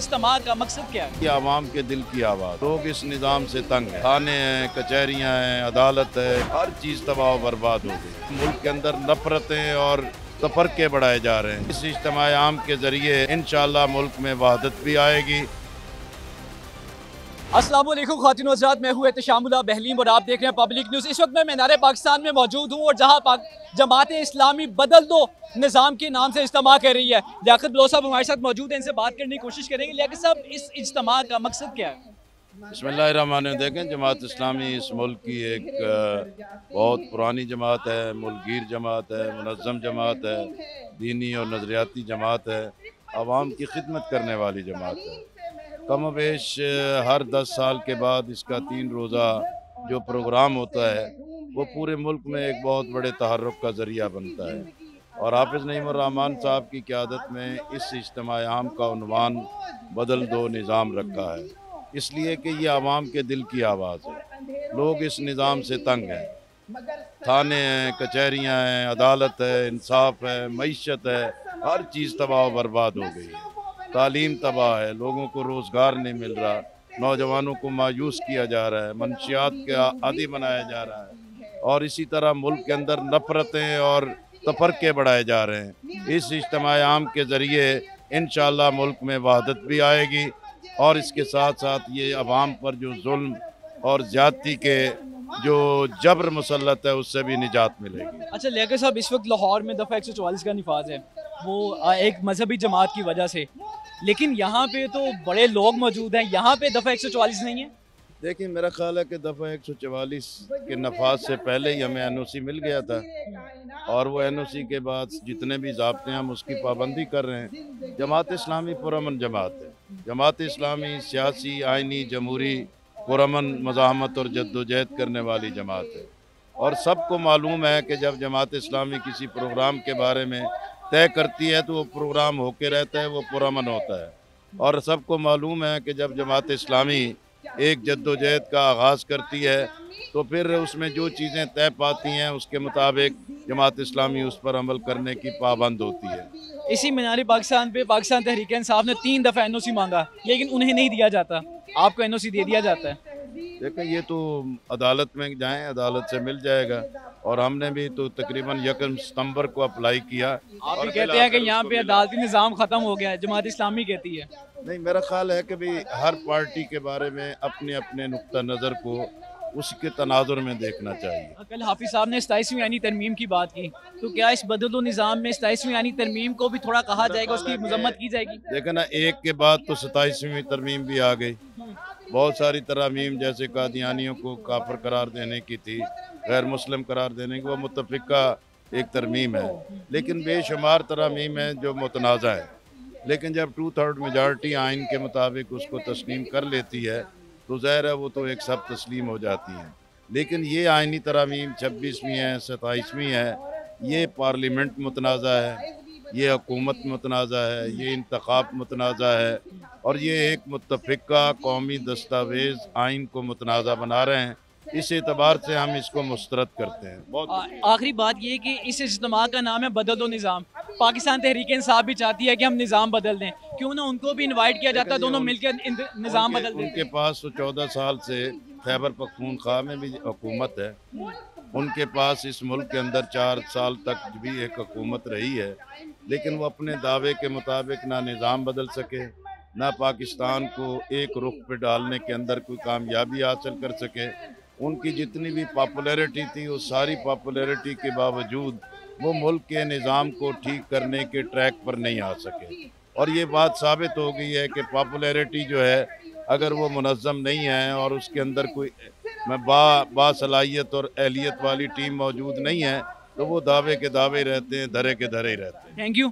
इज्तिमा का मकसद क्या है? ये आवाम के दिल की आवाज़। लोग इस निज़ाम से तंग हैं। थाने हैं, कचहरियाँ हैं, अदालत है, हर चीज़ तबाह बर्बाद हो गई। मुल्क के अंदर नफरतें और तफरके बढ़ाए जा रहे हैं। इस इज्तिमा आम के ज़रिए इंशाअल्लाह मुल्क में वहदत भी आएगी। अस्सलाम वालेकुम ख़वातीन व हज़रात, मैं हूँ एहतिशामुल्लाह बहलीम और आप देख रहे हैं पब्लिक न्यूज़। इस वक्त मैं मीनार पाकिस्तान में मौजूद हूँ और जहाँ जमात इस्लामी बदल दो निज़ाम के नाम से इज्तिमा कर रही है। लियाकत बलोच साहब हमारे साथ मौजूद हैं, इनसे बात करने की कोशिश करेंगे। लियाकत साहब, इस इज्तिमा का मकसद क्या है? बिस्मिल्लाहिर्रहमानिर्रहीम। देखें, जमात इस्लामी इस मुल्क की एक बहुत पुरानी जमात है, मुल्कगीर जमात है, मुनज़्ज़म जमात है, दीनी और नज़रियाती जमात है, आवाम की खिदमत करने वाली जमात है। कम बेश हर 10 साल के बाद इसका 3 रोज़ा जो प्रोग्राम होता है वो पूरे मुल्क में एक बहुत बड़े तहर्रुक का ज़रिया बनता है। और हाफ़िज़ नईमुर्रहमान साहब की क़यादत में इस इज्तिमा आम का उन्वान बदल दो निज़ाम रखा है, इसलिए कि ये आवाम के दिल की आवाज़ है। लोग इस निज़ाम से तंग हैं। थाने हैं, कचहरियाँ हैं, अदालत है, इंसाफ है, मईशत है, हर चीज़ तबाह बर्बाद हो गई है। तालीम तबाह है, लोगों को रोज़गार नहीं मिल रहा, नौजवानों को मायूस किया जा रहा है, मनशियात का आदी बनाया जा रहा है और इसी तरह मुल्क के अंदर नफरतें और तफरके बढ़ाए जा रहे हैं। इस इज्तिमा आम के ज़रिए इंशाअल्लाह मुल्क में वहदत भी आएगी और इसके साथ साथ ये अवाम पर जो जुल्म और ज़्यादती के जो जबर मुसल्लत है उससे भी निजात मिलेगी। अच्छा लियाकत साहब, इस वक्त लाहौर में दफ़ा 144 का निफाज है, वो एक मजहबी जमात की वजह से, लेकिन यहाँ पे तो बड़े लोग मौजूद हैं, यहाँ पे दफ़ा 144 नहीं है। देखिए, मेरा ख्याल है कि दफ़ा 144 के नफाज से पहले ही हमें NOC मिल गया था और वो NOC के बाद जितने भी ज़ाब्ते हैं हम उसकी पाबंदी कर रहे हैं। जमात इस्लामी पुरअमन जमात है। जमात इस्लामी सियासी, आइनी, जमहूरी पुरअमन मज़ाहमत और जद्दोजहद करने वाली जमात है और सबको मालूम है कि जब जमात इस्लामी किसी प्रोग्राम के बारे में तय करती है तो वो प्रोग्राम होके रहता है, वो पुरअमन होता है। और सबको मालूम है कि जब जमात इस्लामी एक जद्दोजहद का आगाज़ करती है तो फिर उसमें जो चीज़ें तय पाती हैं उसके मुताबिक जमात इस्लामी उस पर अमल करने की पाबंद होती है। इसी मीनार पाकिस्तान पे पाकिस्तान तहरीक इंसाफ ने 3 दफ़ा NOC मांगा, लेकिन उन्हें नहीं दिया जाता। आपको NOC दे दिया जाता है? देखिए, ये तो अदालत में जाएं, अदालत से मिल जाएगा और हमने भी तो तकरीबन 1 सितंबर को अप्लाई किया। आप भी कहते हैं कि यहाँ पे अदालती निज़ाम ख़त्म हो गया है, जमात इस्लामी कहती है। नहीं, मेरा ख्याल है कि भाई हर पार्टी के बारे में अपने अपने नुक्ता नज़र को उसके तनाजुर में देखना चाहिए। कल हाफिज साहब ने 27वीं यानी तरमीम की बात की, तो क्या इस बदलो निज़ाम में 27वीं यानी तरमीम को भी थोड़ा कहा जाएगा, उसकी मजम्मत की जाएगी? देखे ना, एक के बाद तो 27वीं तरमीम भी आ गई। बहुत सारी तरमीम जैसे कादियानियों को काफिर करार देने की थी, गैर मुस्लिम करार देने की, वो मुतफ़िका एक तरमीम है, लेकिन बेशुमार तरमीम है जो मुतनाज़ा है। लेकिन जब 2/3 मेजॉरिटी आइन के मुताबिक उसको तस्लीम कर लेती है तो ज़ाहिर है वो तो एक सब तस्लीम हो जाती हैं। लेकिन ये आइनी तरमीम 26वीं है, 27वीं है, ये पार्लियामेंट मुतनाज़ा है, ये हुकूमत मुतनाज़ा है, ये इंतखाब मुतनाज़ा है और ये एक मुत्तफ़िका कौमी दस्तावेज़ आइन को मुतनाज़ा बना रहे हैं। इस एतबार से हम इसको मुस्तरद करते हैं। बहुत आखिरी बात ये कि इस इज्तिमा का नाम है बदल दो निज़ाम। पाकिस्तान तहरीक इंसाफ भी चाहती है कि हम निज़ाम बदल दें, क्यों ना उनको भी इनवाइट किया जाता, दोनों मिलकर निज़ाम बदल दें। उनके पास तो 14 साल से खैबर पख्तूनख्वा में भी हुकूमत है। उनके पास इस मुल्क के अंदर 4 साल तक भी एक हुकूमत रही है, लेकिन वो अपने दावे के मुताबिक ना निज़ाम बदल सके, ना पाकिस्तान को एक रुख पे डालने के अंदर कोई कामयाबी हासिल कर सके। उनकी जितनी भी पॉपुलैरिटी थी, वो सारी पॉपुलैरिटी के बावजूद वो मुल्क के निज़ाम को ठीक करने के ट्रैक पर नहीं आ सके और ये बात साबित हो गई है कि पॉपुलैरिटी जो है, अगर वो मुनज़्ज़म नहीं है और उसके अंदर कोई बासलाहियत और अहलियत वाली टीम मौजूद नहीं है तो वो दावे के दावे रहते हैं, धरे के धरे रहते हैं। Thank you.